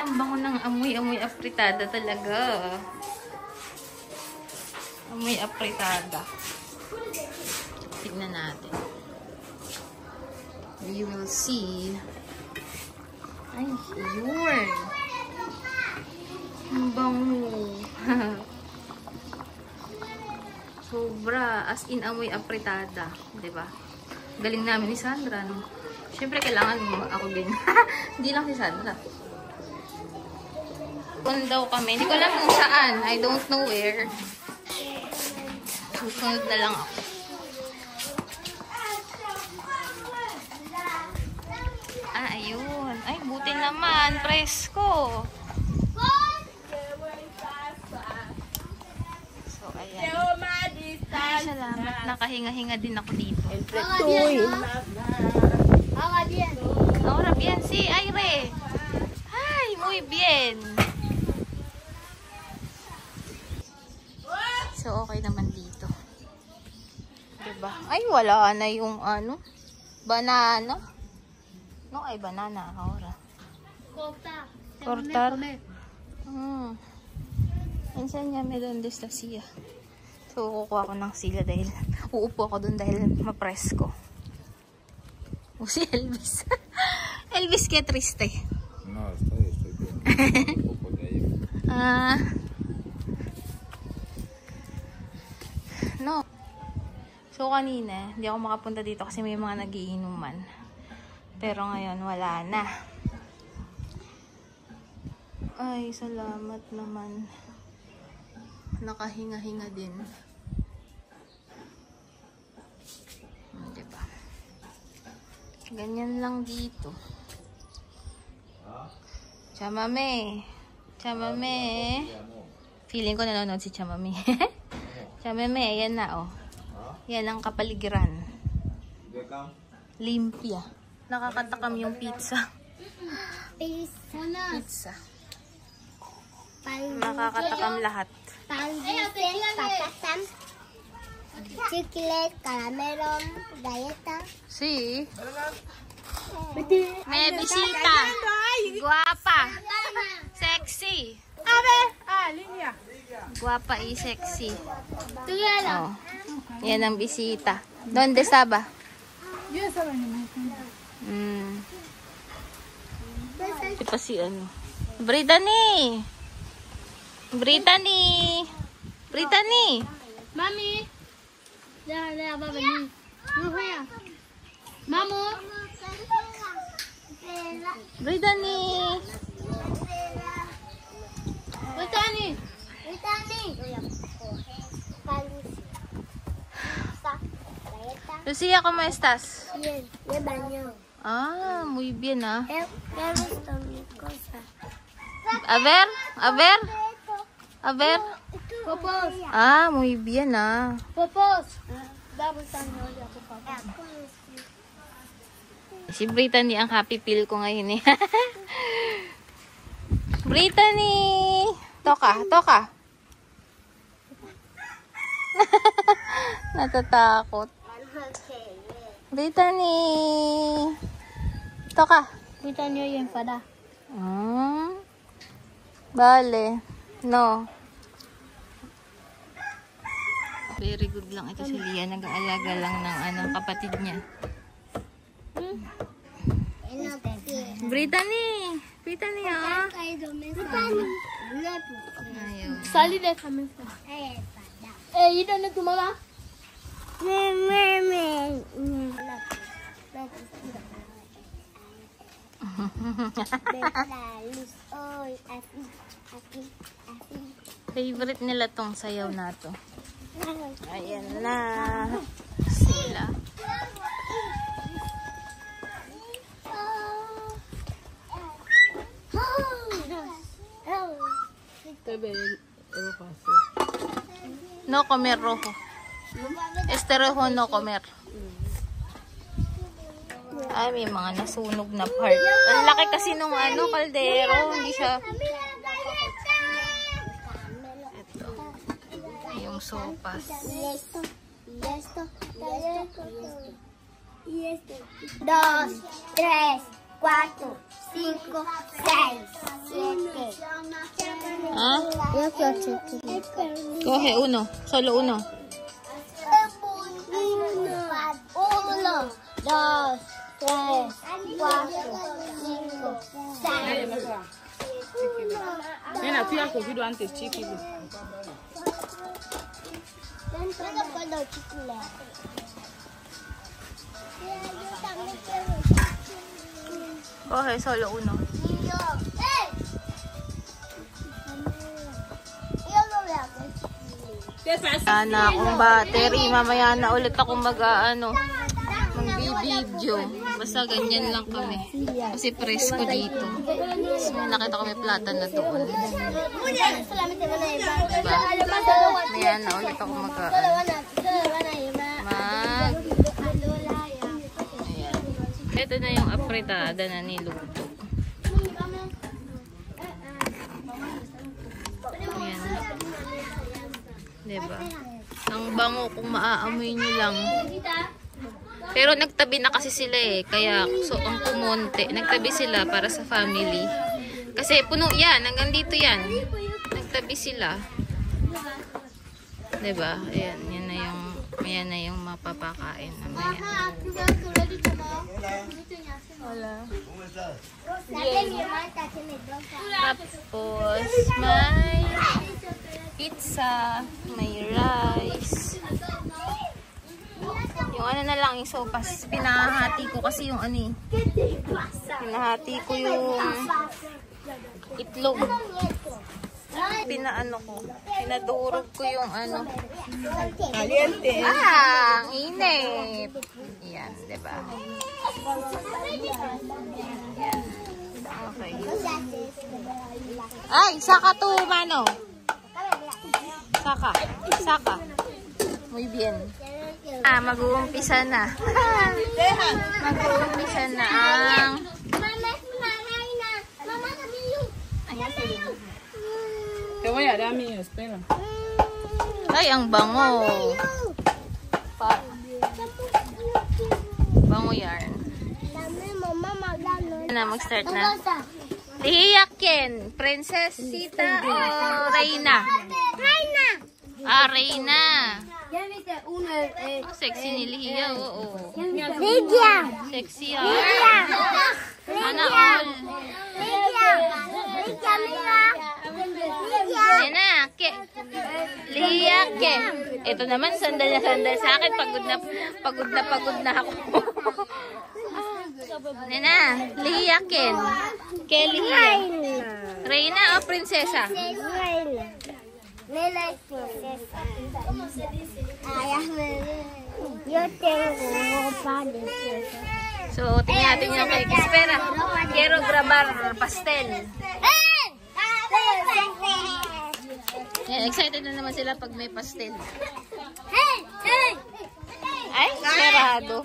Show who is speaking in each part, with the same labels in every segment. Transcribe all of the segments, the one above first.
Speaker 1: ang bango ng amoy. Amoy apritada talaga. Amoy apritada. Tignan natin. You will see. Ay, yun. Ang bango. Sobra. As in, amoy apritada. Diba? Galing namin ni Sandra, no? Siyempre, kailangan ako din. Hindi lang si Sandra. Doon daw kami. Hindi ko alam kung saan. I don't know where. Susunod na lang ako. Ah, ayun. Ay, buti naman. Presko. So, ayan. Ay, salamat. Nakahinga-hinga din ako dito. Ahora bien, sí, aire. Ay, muy bien. So, okay naman dito. Diba? Ay, wala na yung ano. Banana. No, ay banana. Ahora. Cortar. Enséñame donde está siya. So, kukuha ko ng sila dahil uupo ako dun dahil mapresko. O si Elvis. Elvis, qué triste.
Speaker 2: No, estoy bien. Un poco de ahí.
Speaker 1: No. So, kanina, hindi ako makapunta dito kasi may mga nagiinuman. Pero ngayon, wala na. Ay, salamat naman. Nakahinga-hinga din. Diba? Ganyan lang dito. Chamame. Chamame. Feeling ko nanonood si Chamame. Chamame, ayan na, oh. Yan ang kapaligiran. Limpia. Nakakatakam yung pizza. Pizza. Nakakatakam lahat.
Speaker 3: Patasam, chocolate, caramelo, galleta.
Speaker 1: Sí. May bisita. Guapa. Sexy.
Speaker 3: Línea.
Speaker 1: Guapa y sexy. Oh. Yan ang bisita. ¿Dónde estaba?
Speaker 3: Yo estaba en el
Speaker 1: Ito pa si ano. Brittany. Brittany. Brittany.
Speaker 3: Mami. Ya va a venir. No vaya. Mamu.
Speaker 1: Brittany.
Speaker 3: Brittany.
Speaker 1: Lucia, ¿cómo estás?
Speaker 3: Bien, me baño.
Speaker 1: Ah, muy bien, ah.
Speaker 3: Me gusta mi cosa.
Speaker 1: A ver, a ver. A ver.
Speaker 3: Popos.
Speaker 1: Ah, muy bien, ah.
Speaker 3: Popos. Vamos a olla, por favor.
Speaker 1: Si Brittany ang happy pill ko ngayon eh. Brittany! Toka, toka. Natatakot. Brittany! Toka.
Speaker 3: Brittany hoy enfada.
Speaker 1: Vale. No. Very good lang ito si Lia. Nag-aalaga lang ng ano, kapatid niya. Brittany! Brittany, ah. Ayun.
Speaker 3: Salí de esa mesa. ¿Y dónde tu mamá?
Speaker 1: Favorite nila tong sayaw na to. Ayan na sila. No comer rojo. Este rojo no comer. Ay, may mga nasunog na part. Ang laki kasi nung ano, kaldero. Hindi siya... Ito. Yung sopas.
Speaker 3: Dos, tres, cuatro, cinco, seis, siete,
Speaker 1: Ha?
Speaker 3: Yo quiero chicken.
Speaker 1: Coge uno. Solo uno.
Speaker 3: Uno, dos, tres, cuatro, cinco, seis.
Speaker 4: Nena, pia kuvido ante chicken.
Speaker 3: Yo puedo chicken.
Speaker 1: Coge solo uno. Wala na akong battery. Mamaya na ulit ako mag-video. Basta ganyan lang kami. Kasi presko dito. Tapos may nakita kami plata na doon. Diba? Mamaya na ulit ako Ayan. Ito na yung apritada na niluto. Ayan. Diba? Ang bango kung maaamoy nyo lang. Pero nagtabi na kasi sila eh. Kaya so ang kumonte. Nagtabi sila para sa family. Kasi puno yan. Hanggang dito yan. Nagtabi sila. Diba? Ayan. Yan na yung mapapakain. Mamaya. Tapos may pizza, may rice. Yung ano na lang, yung sopas. Pinahati ko kasi yung ano eh. Pinahati ko yung itlog. Pinaano ko. Pinadurog ko yung ano.
Speaker 4: Caliente.
Speaker 1: Ang init. Yan, diba? Yan. Okay. Ay, saka to, mano. Saka. Muy bien. Mag-uumpisa na. Mag-uumpisa na ang...
Speaker 4: Te voy a dar mi espera.
Speaker 1: Ay, ang bango. Bango yarn. Mag-start na. Lihiyakin. Princesita o Reina? Reina. Sexy ni Lihiya, oo. Sexy yarn. Sana all. Yan na. Lihiyakin. Ito naman, sandal na sandal sa akin. Pagod na ako. Nena, Lihiyakin. Lihiya. Reina o prinsesa?
Speaker 3: Nena es princesa. Yo tengo padre.
Speaker 1: So, tingnan natin yung cake. Espera, quiero grabar pastel. Yan, excited na naman sila pag may pastel. Ay, sarado.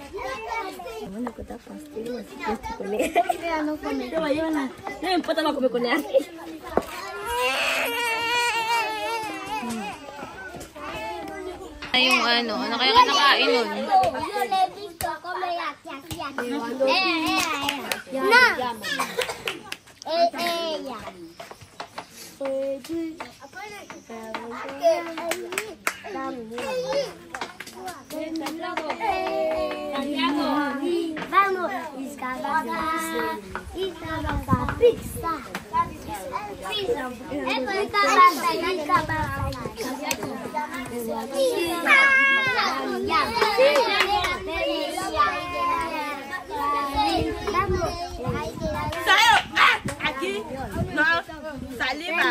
Speaker 1: Ay, yung ano kaya ka nakain nun?
Speaker 3: Vamos, pizza.
Speaker 4: Sayo! Aquí! No! Saliva!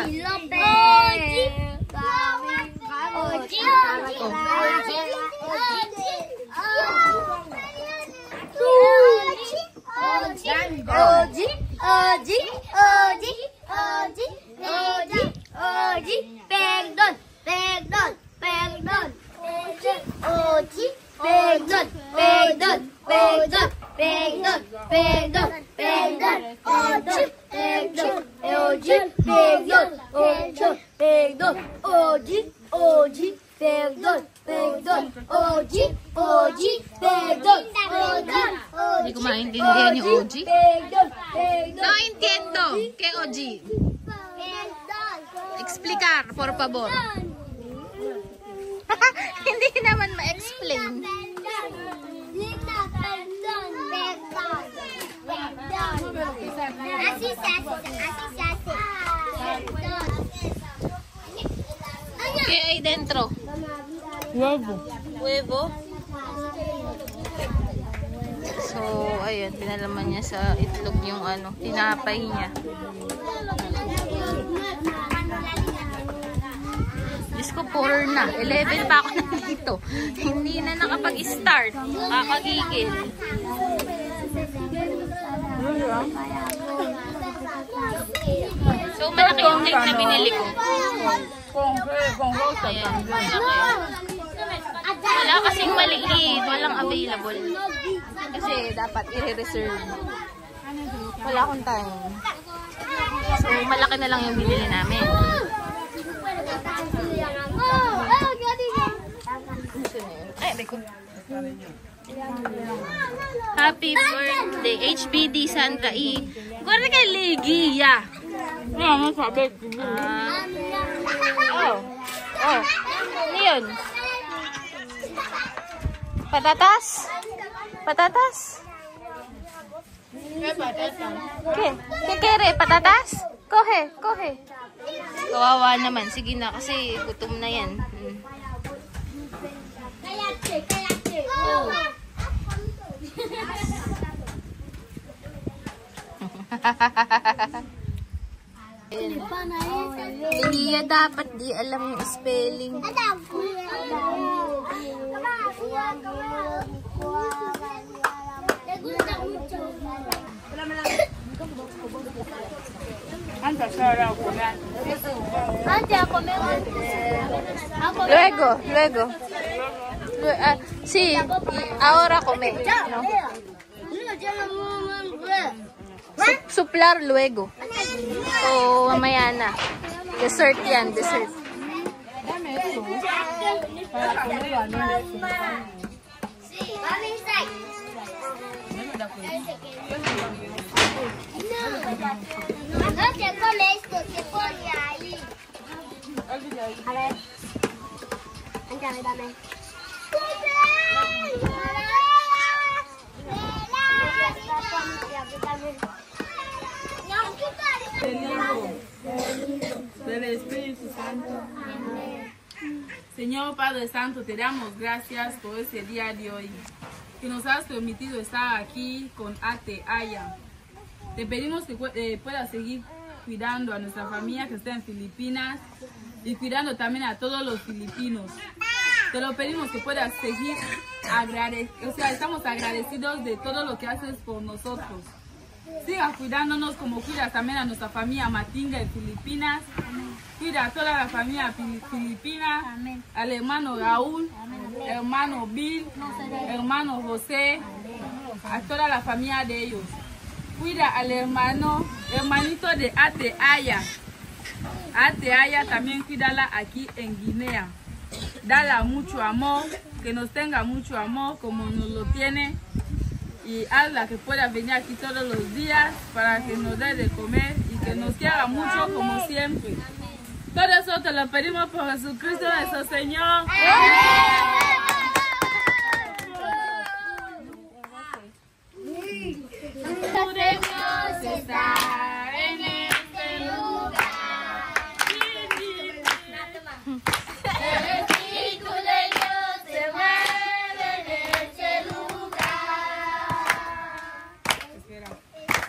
Speaker 1: Hindi ko maintindihan yung OG. No entiendo. ¿Qué OG? Oscar, por favor. Hindi naman ma-explain. ¿Qué hay dentro?
Speaker 4: Huevo.
Speaker 1: Huevo. So, ayun, pinalaman niya sa itlog yung ano, tinapay niya. Diyos ko, 4 na. 11 pa ako nandito. Hindi na nakapag-start. Kakagigil. So, malaki yung plate na binili ko. Ayan, malaki. Wala kasing maliit. Walang available. Kasi dapat i-reserve. Wala akong time. So, malaki na lang yung binili namin. Happy birthday, HBD Sandra E. Guarda kay Ligia.
Speaker 4: No sabi.
Speaker 1: Oh. Ano yun? Patatas? Patatas? ¿Qué quiere? ¿Patatas? Coge. Kawawa naman. Sige na kasi gutom na yan. Hindi dapat di alam yung spelling. Luego. Sí, ahora come. ¿No? Suplar luego. O mamaya na. Dessert yan, dessert.
Speaker 3: No te come esto, te pone ahí. A ver. Dame.
Speaker 4: Del Espíritu Santo. Señor Padre Santo, te damos gracias por este día de hoy, que nos has permitido estar aquí con Ate Aya. Te pedimos que puedas seguir cuidando a nuestra familia que está en Filipinas y cuidando también a todos los filipinos. Te lo pedimos que puedas seguir estamos agradecidos de todo lo que haces por nosotros. Siga cuidándonos como cuidas también a nuestra familia Matinga en Filipinas. Cuida a toda la familia filipina, al hermano Raúl, hermano Bill, hermano José, a toda la familia de ellos. Cuida al hermanito de Ate Aya. Ate Aya también cuídala aquí en Guinea. Dale mucho amor, que nos tenga mucho amor como nos lo tiene. Y hazla que pueda venir aquí todos los días para que nos dé de comer y que nos quiera mucho como siempre. Todo eso te lo pedimos por Jesucristo nuestro Señor. Podemos estar en este lugar. El Espíritu de Dios se mueve en este lugar.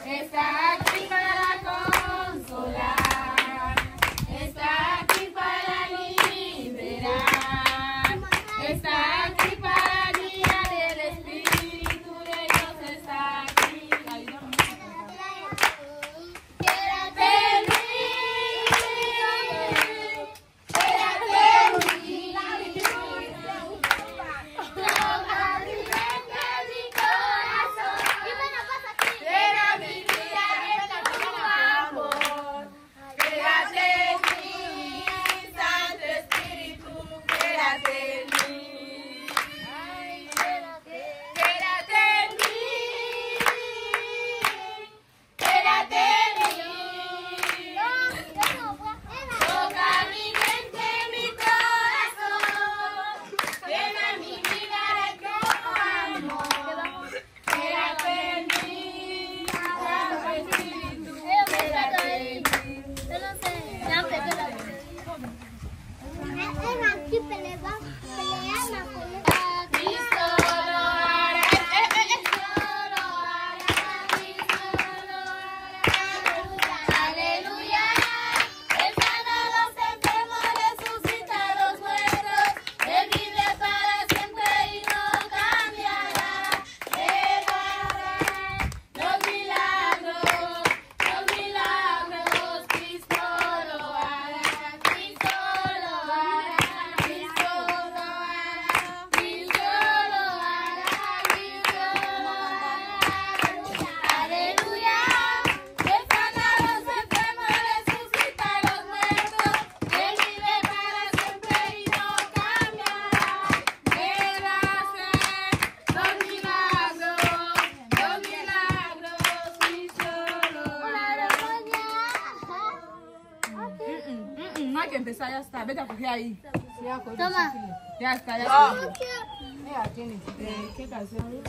Speaker 4: Está aquí para consolar. Está aquí para liberar. Está Nada que empezar, ya está. Vete a coger ahí.
Speaker 3: Toma.
Speaker 4: Ya está, ya está.
Speaker 3: No quiero.
Speaker 4: ¿Qué canción?